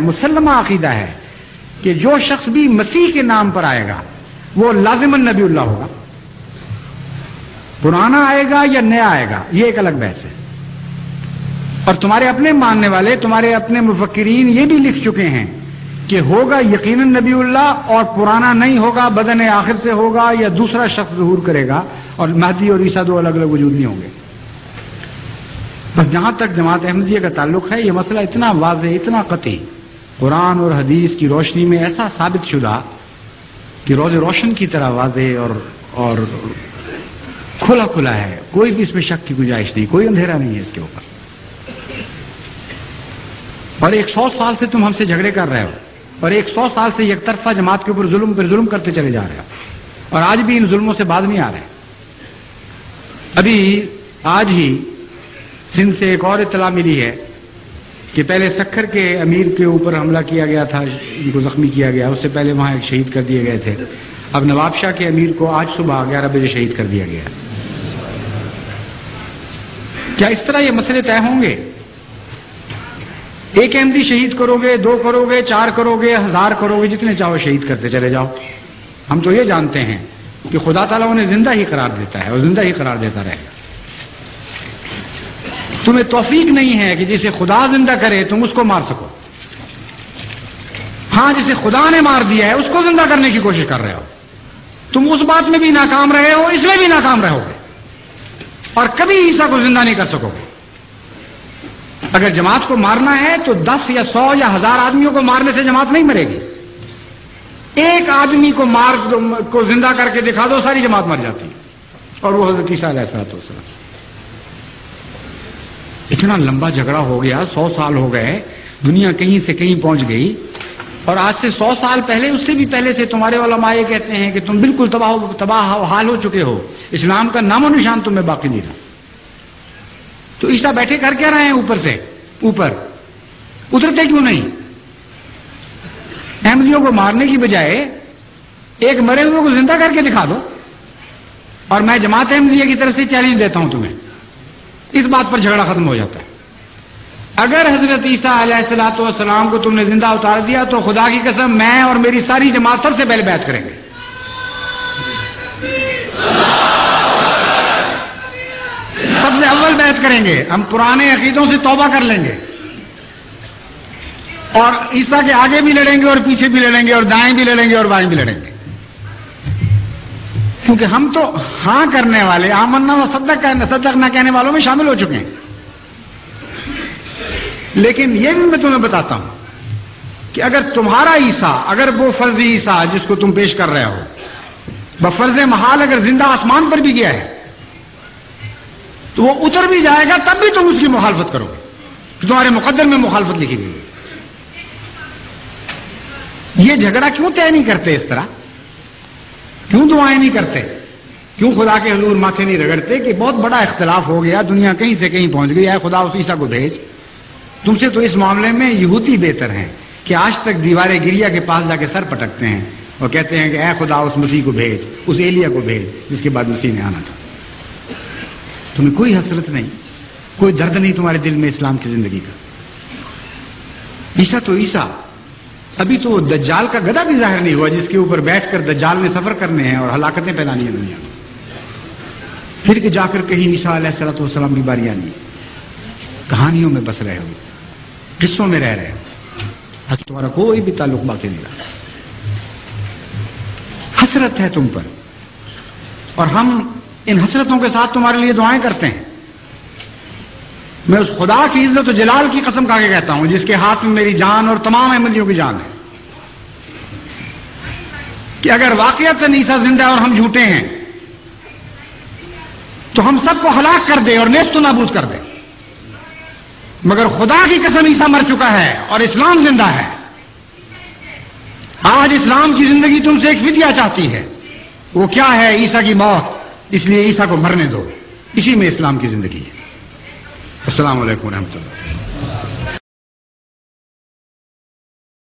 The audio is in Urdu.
مسلمہ عقیدہ ہے کہ جو شخص بھی مسیح کے نام پر آئے گا وہ لازماً نبی اللہ ہوگا. پرانا آئے گا یا نیا آئے گا یہ ایک الگ بحث ہے. اور تمہارے اپنے ماننے والے، تمہارے اپنے مفکرین یہ بھی لکھ چکے ہیں کہ ہوگا یقیناً نبی اللہ، اور پرانا نہیں ہوگا، بدن آخر سے ہوگا یا دوسرا شخص ظہور کرے گا، اور مہدی اور عیسیٰ دو الگ الگ وجود نہیں ہوں گے. بس جہاں تک جماعت احمدیہ کا تعلق ہے یہ مسئلہ اتنا واضح، اتنا قطعی، قرآن اور حدیث کی روشنی میں ایسا ثابت شدہ کہ روز روشن کی طرح واضح اور کھلا کھلا ہے. کوئی بھی اس میں شک کی گنجائش نہیں، کوئی اندھیرا نہیں ہے اس کے اوپر. اور 100 سال سے تم ہم سے جھگڑے کر رہے ہو، اور 100 سال سے یک طرفہ جماعت کے اوپر ظلم پر ظلم کرتے چلے جا رہے ہو، اور آج بھی ان ظلموں سے باز نہیں آ رہے. ابھی آج ہی سندھ سے ایک اور اطلاع ملی ہے کہ پہلے سکھر کے امیر کے اوپر حملہ کیا گیا تھا، ان کو زخمی کیا گیا، اس سے پہلے وہاں ایک شہید کر دیے گئے تھے. اب نواب شاہ کے امیر کو آج صبح 11 بجے شہید کر دیا گیا. کیا اس طرح یہ مسئلے طے ہوں گے؟ ایک احمدی شہید کرو گے، 2 کرو گے، 4 کرو گے، 1000 کرو گے، جتنے چاہو شہید کرتے چلے جاؤ. ہم تو یہ جانتے ہیں کہ خدا تعالیٰ انہیں زندہ ہی قرار دیتا ہے اور زندہ ہی قرار دیتا رہے گا. تمہیں توفیق نہیں ہے کہ جسے خدا زندہ کرے تم اس کو مار سکو. ہاں، جسے خدا نے مار دیا ہے اس کو زندہ کرنے کی کوشش کر رہے ہو. تم اس بات میں بھی ناکام رہے ہو، اس میں بھی ناکام رہو گے، اور کبھی عیسیٰ کو زندہ نہیں کر سکو گے. اگر جماعت کو مارنا ہے تو 10 یا 100 یا 1000 آدمیوں کو مارنے سے جماعت نہیں مرے گی. ایک آدمی کو زندہ کر کے دکھا دو، ساری جماعت مر جاتی ہے. اور وہ حضرت عیسیٰ علیہ السلام. اتنا لمبا جھگڑا ہو گیا، 100 سال ہو گئے، دنیا کہیں سے کہیں پہنچ گئی، اور آج سے 100 سال پہلے، اس سے بھی پہلے سے تمہارے علماء یہ کہتے ہیں کہ تم بالکل تباہ حال ہو چکے ہو، اسلام کا نام و نشان تمہیں باقی نہیں رہا. تو عیسیٰ بیٹھے کر کیا رہے ہیں اوپر سے؟ اوپر اترتے کیوں نہیں؟ احمدیوں کو مارنے کی بجائے ایک مرے ہوئے کو زندہ کر کے دکھا دو. اور میں جماعت احمدیہ کی طرف سے چیلنج دیتا ہوں تمہیں، اس بات پر جھگڑا ختم ہو جاتا ہے. اگر حضرت عیسیٰ علیہ السلام کو تم نے زندہ اتار دیا تو خدا کی قسم میں اور میری ساری جماعت سب سے پہلے بیعت کریں گے. سب سے اول بیعت کریں گے. ہم پرانے عقیدوں سے توبہ کر لیں گے، اور عیسیٰ کے آگے بھی لڑیں گے اور پیچھے بھی لڑیں گے اور دائیں بھی لڑیں گے اور بائیں بھی لڑیں گے. کیونکہ ہم تو ہاں کرنے والے، آمنا و صدقنا کہنے والوں میں شامل ہو چکے ہیں. لیکن یہ بھی میں تمہیں بتاتا ہوں کہ اگر تمہارا عیسیٰ، اگر وہ فرضی عیسیٰ جس کو تم پیش کر رہے ہو بفرض محال اگر زندہ آسمان پر بھی گیا ہے تو وہ اتر بھی جائے گا، تب بھی تم اس کی مخالفت کرو گے کہ تمہارے مقدر میں مخالفت لکھی گئی ہے. یہ جھگڑا کیوں طے نہیں کرتے اس طرح؟ کیوں دعائیں نہیں کرتے؟ کیوں خدا کے حضور ماتھے نہیں رگڑتے کہ بہت بڑا اختلاف ہو گیا، دنیا کہیں سے کہیں پہنچ گئی، اے خدا اس عیسیٰ کو بھیج. تم سے تو اس معاملے میں یہودی بہتر ہیں کہ آج تک دیوار گریا کے پاس جا کے سر پٹکتے ہیں اور کہتے ہیں کہ اے خدا اس مسیح کو بھیج، اس ایلیا کو بھیج جس کے بعد مسیح نے آنا تھا. تمہیں کوئی حسرت نہیں، کوئی درد نہیں تمہارے دل میں اسلام کی زندگی کا. عیسیٰ تو عیسیٰ، ابھی تو دجال کا گدھا بھی ظاہر نہیں ہوا جس کے اوپر بیٹھ کر دجال نے سفر کرنے ہیں اور ہلاکتیں پھیلانی ہیں دنیا میں. پھر کہ جا کر کہیں عیسیٰ علیہ السلام کی باری آنی ہے. کہانیوں میں بس رہے ہو، قصوں میں رہ رہے ہو، تمہارا کوئی بھی تعلق باقی نہیں رہا. حسرت ہے تم پر، اور ہم ان حسرتوں کے ساتھ تمہارے لیے دعائیں کرتے ہیں. میں اس خدا کی عزت و جلال کی قسم کھا کے کہتا ہوں جس کے ہاتھ میں میری جان اور تمام احمدیوں کی جان ہے کہ اگر واقعتاً عیسیٰ زندہ ہے اور ہم جھوٹے ہیں تو ہم سب کو ہلاک کر دے اور نیست و نابود کر دے. مگر خدا کی قسم عیسیٰ مر چکا ہے اور اسلام زندہ ہے. آج اسلام کی زندگی تم سے ایک فدیہ چاہتی ہے. وہ کیا ہے؟ عیسیٰ کی موت. اس لیے عیسیٰ کو مرنے دو، اسی میں اسلام کی زندگی ہے. السلام علیکم ورحمۃ اللہ.